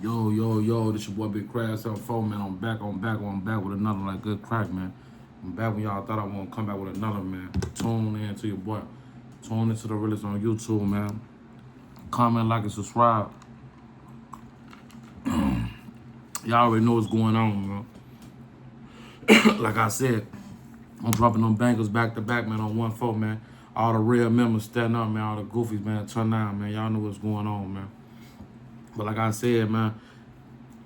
Yo, this your boy Big Crash 74, man. I'm back with another like good crack, man. I'm back when y'all thought I won't come back with another, man. Tune in to your boy. Tune into the realest on YouTube, man. Comment, like, and subscribe. Y'all already know what's going on, man. Like I said, I'm dropping them bangers back to back, man, on 1-4, man. All the real members standing up, man. All the goofies, man, turn down, man. Y'all know what's going on, man. But like I said, man,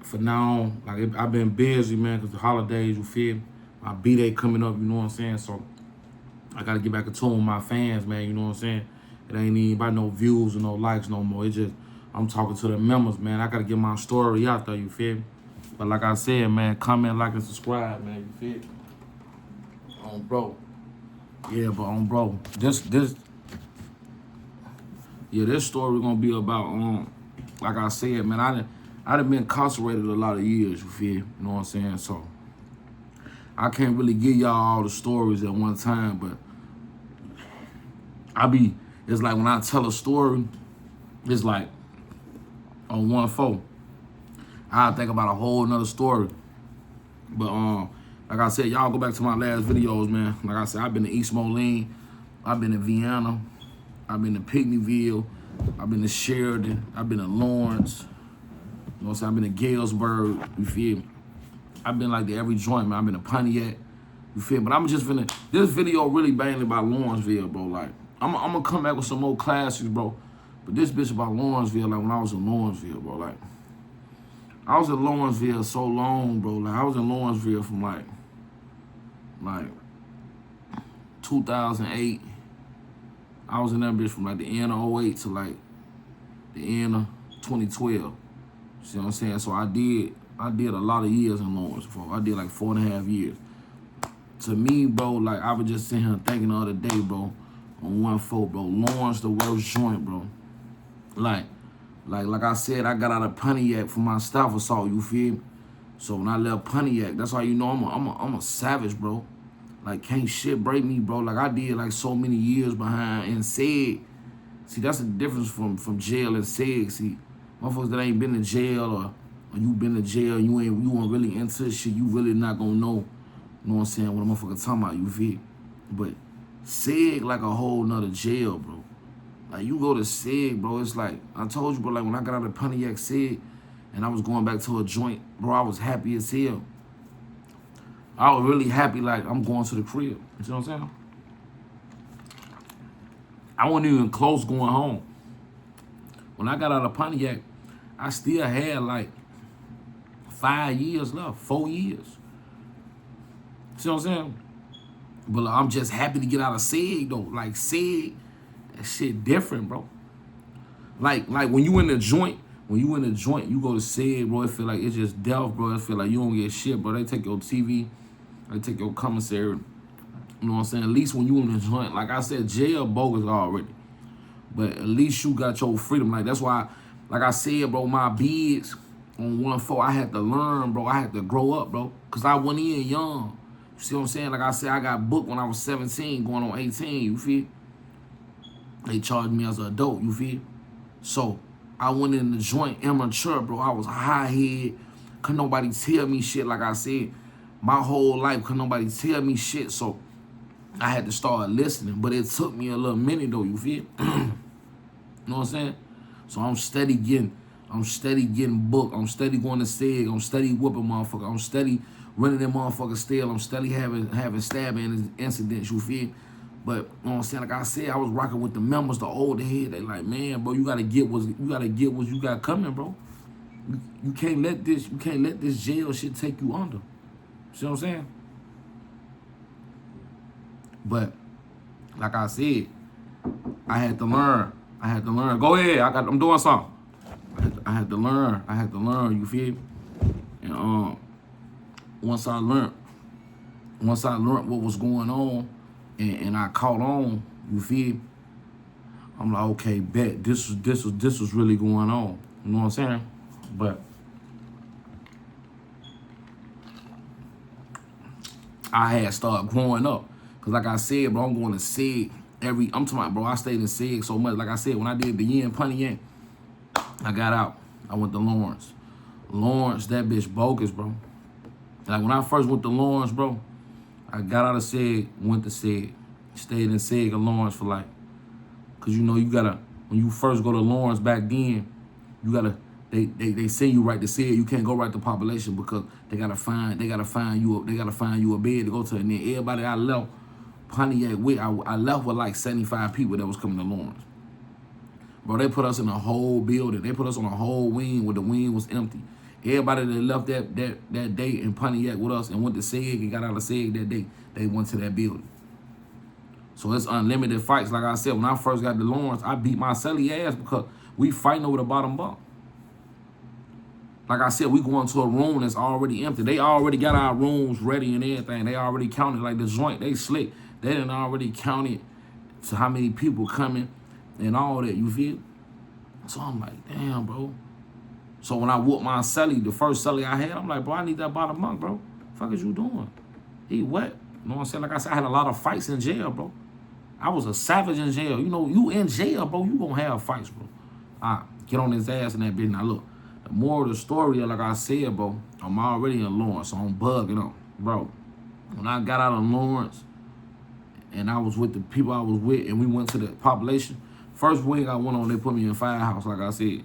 for now on, like I've been busy, man, because the holidays, you feel me? My B-Day coming up, you know what I'm saying? So I got to get back in tune with my fans, man, you know what I'm saying? It ain't even about no views or no likes no more. It's just, I'm talking to the members, man. I got to get my story out there, you feel me? But like I said, man, comment, like, and subscribe, man, you feel me? On bro. Yeah, but on bro. This story gonna be about, like I said, man, I done been incarcerated a lot of years, you feel? You know what I'm saying? So I can't really give y'all all the stories at one time, but it's like when I tell a story, it's like on 1-4, I think about a whole nother story. But like I said, y'all go back to my last videos, man. Like I said, I've been to East Moline, I've been to Vienna, I've been to Pinckneyville, I've been to Sheridan, I've been to Lawrence, you know what I'm saying? I've been to Galesburg, you feel me? I've been like to every joint, man. I've been to Pontiac, you feel me? But I'm just finna, this video really mainly about Lawrenceville, bro. Like, I'm gonna come back with some more classics, bro. But this bitch about Lawrenceville, like when I was in Lawrenceville, bro. Like, I was in Lawrenceville so long, bro. Like, I was in Lawrenceville from like 2008. I was in that bitch from like the end of 08 to like the end of 2012. See what I'm saying? So I did a lot of years in Lawrenceville. I did like 4.5 years. To me, bro, like I was just sitting here thinking the other day, bro, on 1-4, bro. Lawrence, the worst joint, bro. Like I said, I got out of Pontiac for my staff assault, you feel me? So when I left Pontiac, that's how you know I'm a savage, bro. Like, can't shit break me, bro. Like, I did, like, so many years behind and said. See, that's the difference from jail and SEG. See, motherfuckers that ain't been to jail or you been to jail, you weren't really into this shit, you really not gonna know, you know what I'm saying, what a motherfucker talking about, you feel? But SEG like a whole nother jail, bro. Like, you go to SEG, bro, it's like, I told you, bro, like, when I got out of Pontiac SEG and I was going back to a joint, bro, I was happy as hell. I was really happy, like, I'm going to the crib. You see what I'm saying? I wasn't even close going home. When I got out of Pontiac, I still had, like, 5 years left, 4 years. See what I'm saying? But like, I'm just happy to get out of SEG, though. Like, SEG, that shit different, bro. Like when you in the joint, you go to SEG, bro, it feel like it's just death, bro. It feel like you don't get shit, bro. They take your TV, they take your commissary. You know what I'm saying? At least when you in the joint, like I said, jail bogus already. But at least you got your freedom. Like, that's why, like I said, bro, my bids on 1-4, I had to learn, bro. I had to grow up, bro. Because I went in young. You see what I'm saying? Like I said, I got booked when I was 17, going on 18, you feel? They charged me as an adult, you feel? So, I went in the joint immature, bro. I was high-head. Couldn't nobody tell me shit, like I said. My whole life, couldn't nobody tell me shit, so I had to start listening. But it took me a little minute, though, you feel? You know what I'm saying? So I'm steady getting booked. I'm steady going to SEG. I'm steady whooping motherfuckers. I'm steady running them motherfuckers still. I'm steady having stabbing incidents, you feel? But you know what I'm saying? Like I said, I was rocking with the members, the older head. They like, man, bro, you gotta get what you got coming, bro. You can't let this jail shit take you under. See what I'm saying? But like I said, I had to learn. Go ahead. I'm doing something. I had to learn. You feel me? And once I learned what was going on, and I caught on, you feel me? I'm like, okay, bet this was really going on. You know what I'm saying? But I had started growing up. Cause like I said, bro, I'm going to SEG I'm talking about, bro, I stayed in SEG so much. Like I said, when I did the year in Pontiac, I got out. I went to Lawrence. Lawrence, that bitch bogus, bro. Like, when I first went to Lawrence, bro, I got out of SEG, went to SEG. Stayed in SEG and Lawrence for like, cause you know you gotta, when you first go to Lawrence back then, you gotta, they send you right to SEG. You can't go right to population because they gotta find you a bed to go to. And then everybody I left Pontiac with, I left with like 75 people that was coming to Lawrence. Bro, they put us in a whole building. They put us on a whole wing where the wing was empty. Everybody that left that day in Pontiac with us and went to SEG and got out of SEG that day, they went to that building. So it's unlimited fights. Like I said, when I first got to Lawrence, I beat my celly ass because we fighting over the bottom bunk. Like I said, we go into a room that's already empty. They already got our rooms ready and everything. They already counted, like the joint, they slick. They didn't already count it to how many people coming and all that, you feel? So I'm like, damn, bro. So when I whooped my celly, the first celly I had, I'm like, bro, I need that bottom bunk, bro. The fuck is you doing? He wet. You know what I'm saying? Like I said, I had a lot of fights in jail, bro. I was a savage in jail. You know, you in jail, bro, you gonna have fights, bro. All right, get on his ass in that bitch. Now, look, the moral of the story, like I said, bro, I'm already in Lawrence, so I'm bugging up. Bro, when I got out of Lawrence and I was with the people I was with and we went to the population, first wing I went on, they put me in firehouse, like I said.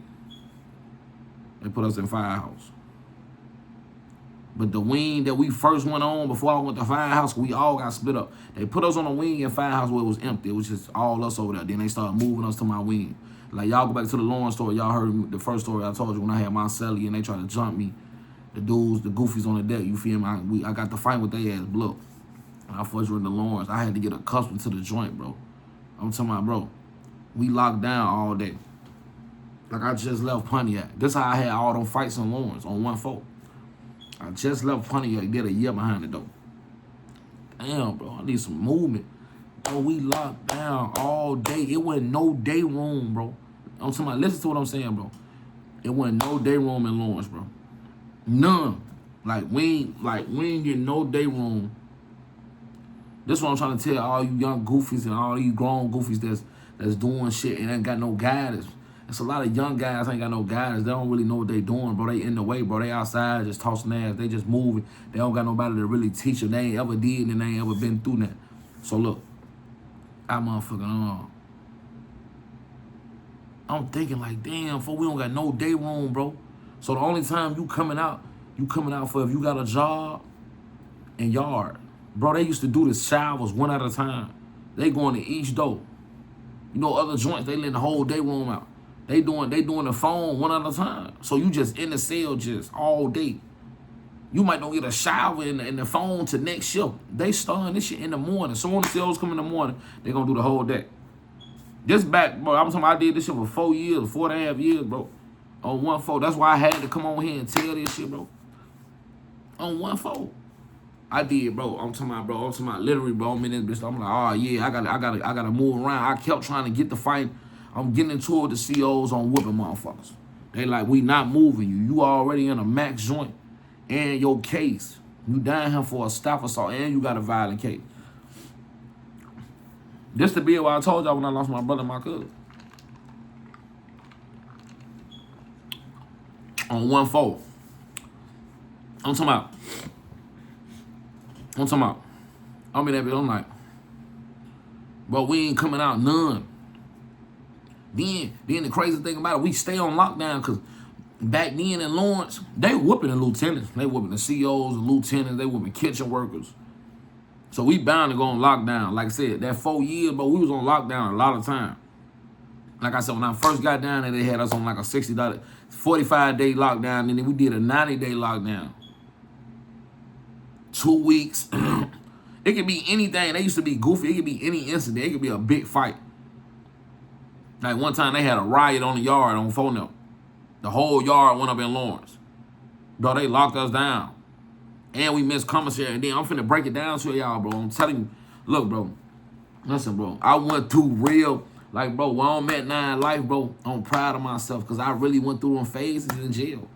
They put us in firehouse. But the wing that we first went on before I went to firehouse, we all got split up. They put us on a wing in firehouse where it was empty. It was just all us over there. Then they started moving us to my wing. Like, y'all go back to the Lawrence story. Y'all heard the first story I told you when I had my celly and they tried to jump me. The dudes, the goofies on the deck, you feel me? I got to fight with their ass, blow. When I first went to Lawrence, I had to get accustomed to the joint, bro. I'm talking about, bro, we locked down all day. Like, I just left Pontiac. This how I had all them fights in Lawrence on 1-4. I just left Pontiac, did a year behind it, though. Damn, bro, I need some movement. Bro, we locked down all day. It wasn't no day room, bro. I'm talking about, listen to what I'm saying, bro. It wasn't no day room in Lawrence, bro. None. Like, we ain't get no day room. This is what I'm trying to tell all you young goofies and all these grown goofies that's doing shit and ain't got no guidance. It's a lot of young guys ain't got no guidance. They don't really know what they doing, bro. They in the way, bro. They outside just tossing ass. They just moving. They don't got nobody to really teach them. They ain't ever did and they ain't ever been through that. So look, I'm thinking like, damn, fool, we don't got no day room, bro. So the only time you coming out for if you got a job and yard. Bro, they used to do the showers one at a time. They going to each door. You know, other joints, they letting the whole day room out. They doing the phone one at a time. So you just in the cell just all day. You might don't get a shower in the phone to next shift. They starting this shit in the morning. So when the cells come in the morning, they gonna do the whole day. This back, bro, I'm talking about I did this shit for 4 years, 4.5 years, bro. On 1-4. That's why I had to come on here and tell this shit, bro. On 1-4. I did, bro. I'm talking about literally, bro. I'm in this bitch. I'm like, oh yeah, I gotta move around. I kept trying to get the fight. I'm getting into it with the COs on whooping motherfuckers. They like, we not moving you. You already in a max joint and your case. You down here for a stop assault and you got a violent case. This the bill I told y'all when I lost my brother and my cousin. On 1-4. I'm talking about, I'm in that bitch, I'm like, but we ain't coming out none. Then the crazy thing about it, we stay on lockdown because back then in Lawrence, they whooping the lieutenants. They whooping the COs, the lieutenants, they whooping kitchen workers. So we bound to go on lockdown. Like I said, that 4 years, but we was on lockdown a lot of time. Like I said, when I first got down there, they had us on like a $60, 45-day lockdown, and then we did a 90-day lockdown. 2 weeks. It could be anything. They used to be goofy. It could be any incident. It could be a big fight. Like one time they had a riot on the yard on phone. The whole yard went up in Lawrence. Bro, they locked us down. And we missed commissary. And then I'm finna break it down to y'all, bro. I'm telling you. Look, bro. Listen, bro. I went through real, like, bro, when I'm at 9 life, bro, I'm proud of myself because I really went through them phases in jail.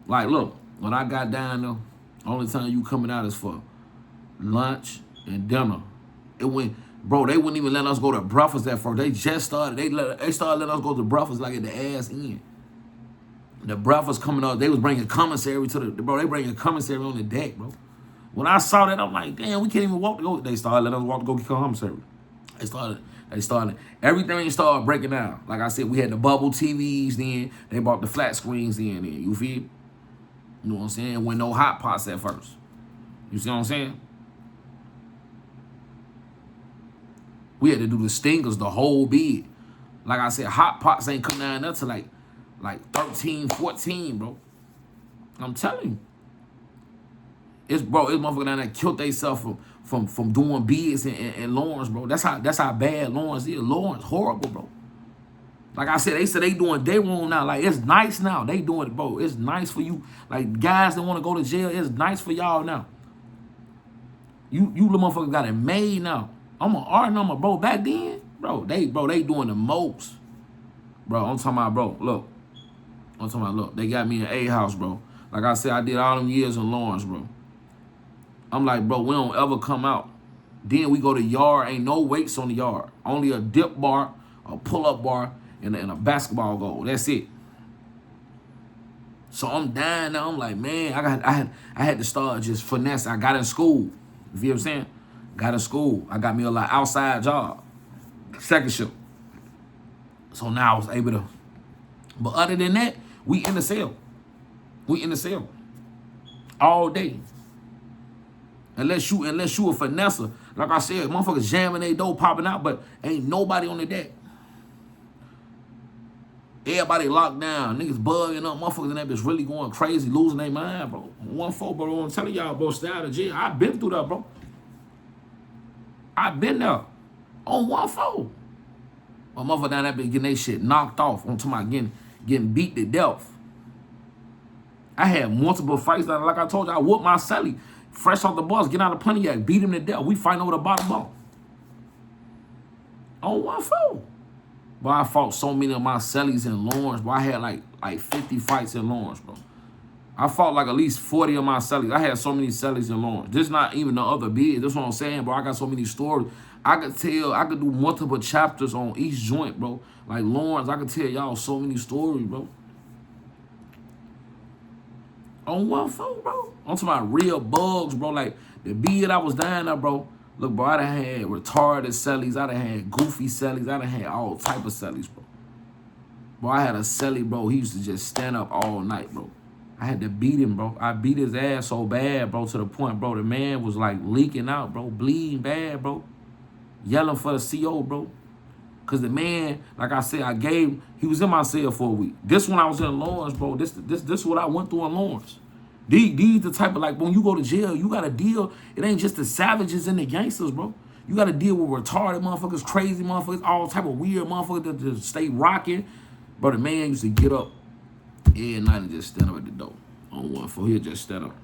Like, look, when I got down there, only time you coming out is for lunch and dinner. It went, bro, they wouldn't even let us go to breakfast at first. They just started. They started letting us go to breakfast like at the ass end. The breath was coming up. They was bringing commissary to bro. They bringing commissary on the deck, bro. When I saw that, I'm like, damn, we can't even walk to go. They started letting us walk to go get commissary. They started. Everything started breaking down. Like I said, we had the bubble TVs then. They brought the flat screens in. You feel? You know what I'm saying? When no hot pots at first. You see what I'm saying? We had to do the stingers, the whole bed. Like I said, hot pots ain't come down there to like 13, 14, bro. I'm telling you. It's motherfucker down there killed themselves from doing bids in Lawrence, bro. That's how bad Lawrence is. Lawrence horrible, bro. Like I said, they doing day room now. Like, it's nice now. They doing it, bro. It's nice for you. Like, guys that want to go to jail, it's nice for y'all now. You little motherfucker got it made now. I'm an art number, bro. Back then, they doing the most. Bro, I'm talking about, bro, look. I'm talking about, look, they got me in A house, bro. Like I said, I did all them years in Lawrence, bro. I'm like, bro, we don't ever come out. Then we go to yard, ain't no weights on the yard. Only a dip bar, a pull-up bar, and a basketball goal. That's it. So I'm dying now. I'm like, man, I had to start just finesse. I got in school. You feel what I'm saying? Got in school. I got me a like outside job. Second shift. So now I was able to. But other than that, we in the cell. We in the cell. All day. Unless you a finesser. Like I said, motherfuckers jamming their door, popping out, but ain't nobody on the deck. Everybody locked down. Niggas bugging up. Motherfuckers in that bitch really going crazy, losing their mind, bro. 1-4, bro. I'm telling y'all, bro, stay out of jail. I've been through that, bro. I've been there. On 1-4. My motherfucker down that bitch getting their shit knocked off. I'm talking about getting beat to death. I had multiple fights. Like I told you, I whooped my celly. Fresh off the bus, get out of Pontiac, beat him to death. We fighting over the bottom bunk. On 1-4. But I fought so many of my cellies in Lawrence, bro. I had like 50 fights in Lawrence, bro. I fought like at least 40 of my cellies. I had so many cellies in Lawrence. This not even the other bids. That's what I'm saying, bro. I got so many stories. I could do multiple chapters on each joint, bro. Like Lawrence, I could tell y'all so many stories, bro. On 1-4, bro. I'm talking about real bugs, bro. Like, the bid I was dying of, bro. Look, bro, I done had retarded cellies. I done had goofy cellies. I done had all type of cellies, bro. Bro, I had a celly, bro. He used to just stand up all night, bro. I had to beat him, bro. I beat his ass so bad, bro, to the point, bro, the man was, like, leaking out, bro. Bleeding bad, bro. Yelling for the CO, bro. Because the man, like I said, he was in my cell for a week. This one I was in Lawrence, bro. This what I went through in Lawrence. These the type of, like, when you go to jail, you got to deal. It ain't just the savages and the gangsters, bro. You got to deal with retarded motherfuckers, crazy motherfuckers, all type of weird motherfuckers that just stay rocking. Bro, the man used to get up every night and just stand up at the door. On 1-4, he'll just stand up.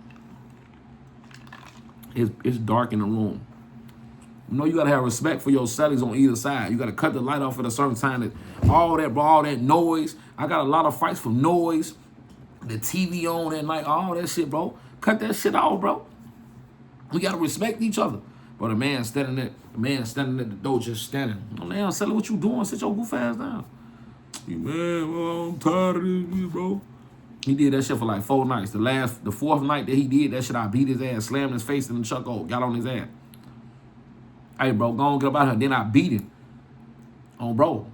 It's dark in the room. You know, you got to have respect for your cellies on either side. You got to cut the light off at a certain time. All that, bro, all that noise. I got a lot of fights from noise. The TV on at night, all that shit, bro. Cut that shit off, bro. We got to respect each other. Bro, the man standing at the door just standing. Oh, damn, celly, what you doing? Sit your goof ass down. Man, bro, I'm tired of this, bro. He did that shit for like 4 nights. The fourth night that he did that shit, I beat his ass, slammed his face in the chuck hole, got on his ass. Hey, bro, go on, get up out here. Then I beat him. Oh, bro.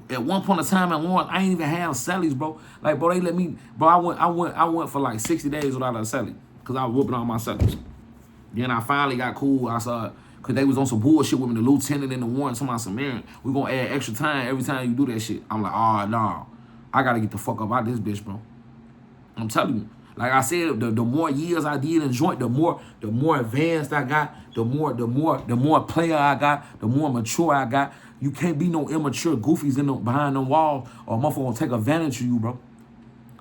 At one point in time in Lawrence, I ain't even have cellies, bro. Like, bro, they let me, bro, I went for like 60 days without a celly. Because I was whooping all my cellies. Then I finally got cool. I saw, because they was on some bullshit with me, the lieutenant and the warrant, somebody some Marion. We gonna add extra time every time you do that shit. I'm like, oh, no. I gotta get the fuck up out of this bitch, bro. I'm telling you. Like I said, the more years I did in joint, the more advanced I got, the more player I got, the more mature I got. You can't be no immature goofies behind them walls or motherfucker gonna take advantage of you, bro.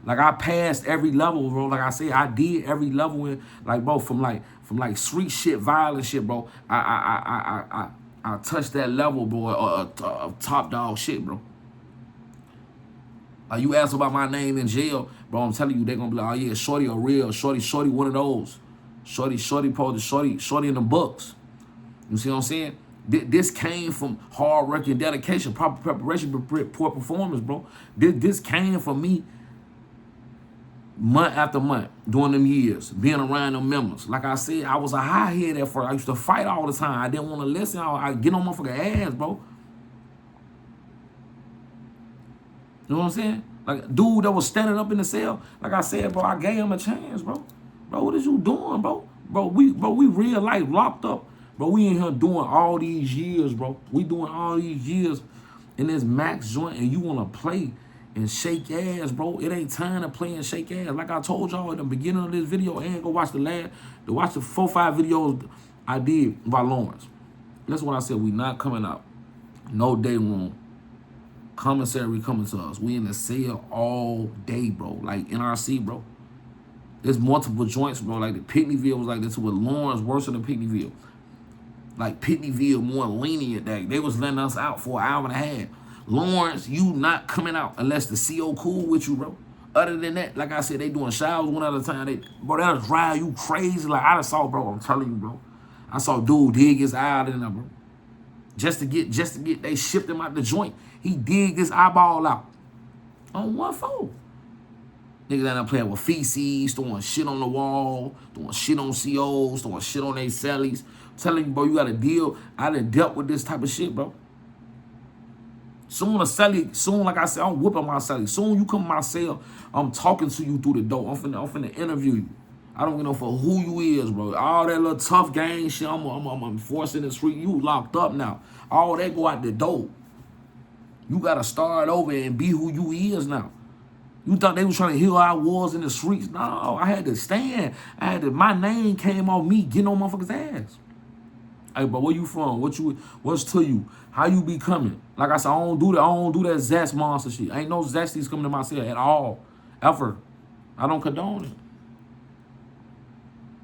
Like I passed every level, bro. Like I said, I did every level in, like, bro, from street shit, violent shit, bro. I touched that level, bro, of top dog shit, bro. You ask about my name in jail, bro, I'm telling you, they gonna be like, oh yeah, shorty a real, shorty one of those. Shorty in the books. You see what I'm saying? This came from hard work and dedication, proper preparation, poor performance, bro. This came from me month after month, during them years, being around them members. Like I said, I was a high head at first. I used to fight all the time. I didn't want to listen. I get on motherfucking ass, bro. You know what I'm saying? Like, dude that was standing up in the cell, like I said, bro, I gave him a chance, bro. Bro, what is you doing, bro? We real life locked up. Bro, we in here doing all these years, bro. We doing all these years in this max joint, and you want to play and shake ass, bro. It ain't time to play and shake ass. Like I told y'all at the beginning of this video, and go watch the 4-5 videos I did by Lawrence. That's what I said. We not coming out. No day room. Commissary coming to us. We in the cell all day, bro. Like NRC, bro. There's multiple joints, bro. Like the Pitneyville was like this with Lawrence worse than the Pitneyville. Like Pitneyville more lenient. That they was letting us out for an hour and a half. Lawrence, you not coming out unless the CO cool with you, bro. Other than that, like I said, they doing showers one at a time. Bro, that'll drive you crazy. Like I saw, bro. I'm telling you, bro. I saw dude dig his eye out in there, bro. Just to get, they shipped him out the joint. He digged his eyeball out on 1-4. Niggas down there playing with feces, throwing shit on the wall, throwing shit on COs, throwing shit on their cellies. I'm telling you, bro, you gotta deal. I done dealt with this type of shit, bro. Soon like I said, I'm whooping my celly. Soon you come to my cell, I'm talking to you through the door. I'm finna interview you. I don't know for who you is, bro. All that little tough gang shit, I'm enforcing the street. You locked up now. All that go out the door. You gotta start over and be who you is now. You thought they was trying to heal our wars in the streets? No, I had to stand. My name came off me getting on motherfuckers' ass. Hey, bro, where you from? What's to you? How you be coming? Like I said, I don't do that zest monster shit. Ain't no zesties coming to my cell at all. Ever. I don't condone it.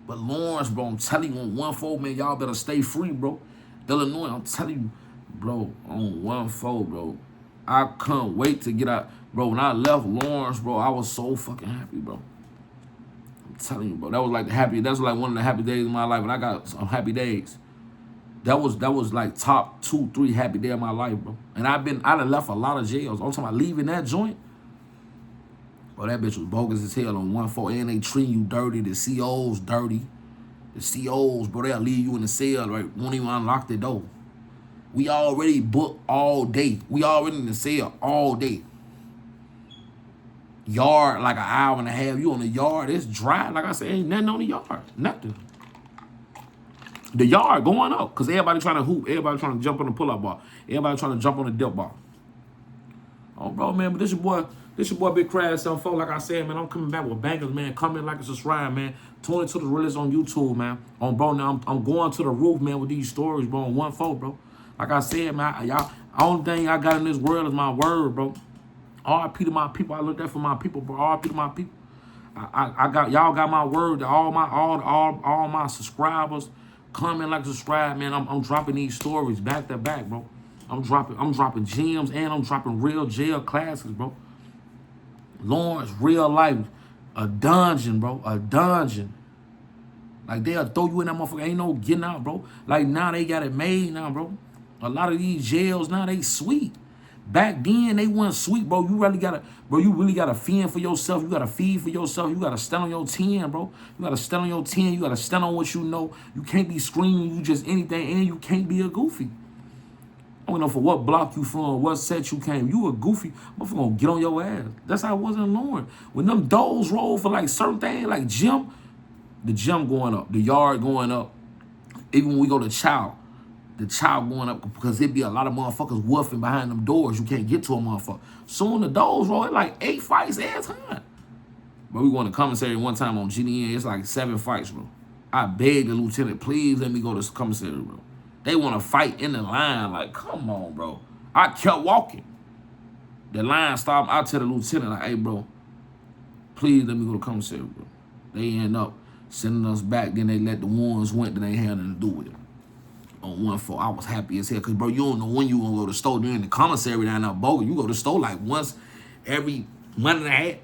But Lawrence, bro, I'm telling you, on 1-4, man, y'all better stay free, bro. Illinois, I'm telling you, bro, on 1-4, bro. I couldn't wait to get out. Bro, when I left Lawrence, bro, I was so fucking happy, bro. I'm telling you, bro. That was like that's like one of the happy days of my life. And I got some happy days. That was like top 2-3 happy day of my life, bro. And I done left a lot of jails. I'm talking about leaving that joint. Bro, that bitch was bogus as hell on 1-4. And they treat you dirty. The COs dirty. The COs, bro, they'll leave you in the cell, right? Won't even unlock the door. We already booked all day. We already in the cell all day. Yard, like an hour and a half. You on the yard, it's dry. Like I said, ain't nothing on the yard. Nothing. The yard going up. Because everybody trying to hoop. Everybody trying to jump on the pull-up bar. Everybody trying to jump on the dip bar. Oh, bro, man, but this your boy Big Crash 74. Like I said, man, I'm coming back with bangers, man. Comment, like, and subscribe, man. Tune into the realest on YouTube, man. Bro, now I'm going to the roof, man, with these stories, bro, on 1-4, bro. Like I said, man, y'all, only thing I got in this world is my word, bro. RIP to my people. I looked at for my people, bro. RIP to my people. Y'all got my word. All my subscribers, comment, like, subscribe, man. I'm dropping these stories back to back, bro. I'm dropping gems and I'm dropping real jail classics, bro. Lawrence, real life, a dungeon, bro. A dungeon. Like, they'll throw you in that motherfucker. Ain't no getting out, bro. Like, now they got it made now, bro. A lot of these jails now, they sweet. Back then, they weren't sweet, bro. You really gotta fend for yourself. You gotta feed for yourself. You gotta stand on your 10, bro. You gotta stand on your 10. You gotta stand on what you know. You can't be screaming you just anything, and you can't be a goofy. I don't know for what block you from, what set you came. You a goofy, motherfucker gonna get on your ass. That's how it was in Lawrence. When them doors roll for like certain things, like gym, the gym going up, the yard going up. Even when we go to chow, the chow going up because it be a lot of motherfuckers woofing behind them doors. You can't get to a motherfucker. Soon the doors roll, it like 8 fights every time. But we going to commissary one time on GDN, it's like 7 fights, bro. I begged the lieutenant, please let me go to commissary, bro. They want to fight in the line. Like, come on, bro. I kept walking. The line stopped. I tell the lieutenant, like, hey, bro, please let me go to commissary, bro. They end up sending us back. Then they let the ones went. Then they had nothing to do with it. On 1-4, I was happy as hell. Because, bro, you don't know when you going to go to the store. During the commissary down there, bogus. You go to the store like once every month and a half.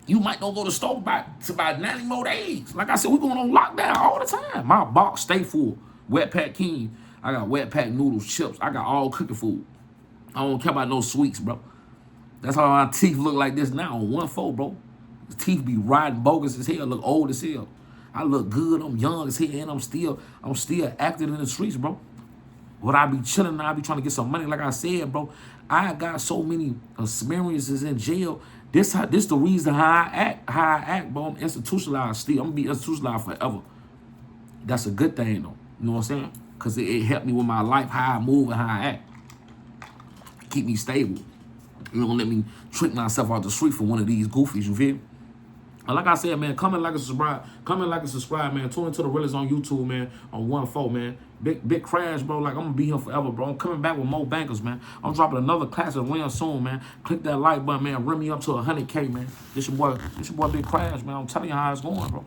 You might not go to the store about 90 more days. Like I said, we going on lockdown all the time. My box stay full. Wet Pack King. I got wet pack noodles, chips. I got all cooking food. I don't care about no sweets, bro. That's how my teeth look like this now on 1-4, bro. The teeth be riding bogus as hell, look old as hell. I look good, I'm young as hell, and I'm still active in the streets, bro. Would I be chilling? I be trying to get some money. Like I said, bro, I got so many experiences in jail. This the reason how I act, bro. I'm institutionalized still. I'm gonna be institutionalized forever. That's a good thing, though. You know what I'm saying? Because it helped me with my life, how I move and how I act. Keep me stable. You don't let me trick myself out the street for one of these goofies, you feel me? And like I said, man, comment, like, and subscribe. Comment, like, and subscribe, man. Tune into the realest on YouTube, man, on 1-4, man. Big crash, bro. Like, I'm going to be here forever, bro. I'm coming back with more bankers, man. I'm dropping another classic real soon, man. Click that like button, man. Run me up to 100K, man. This your boy Big Crash, man. I'm telling you how it's going, bro.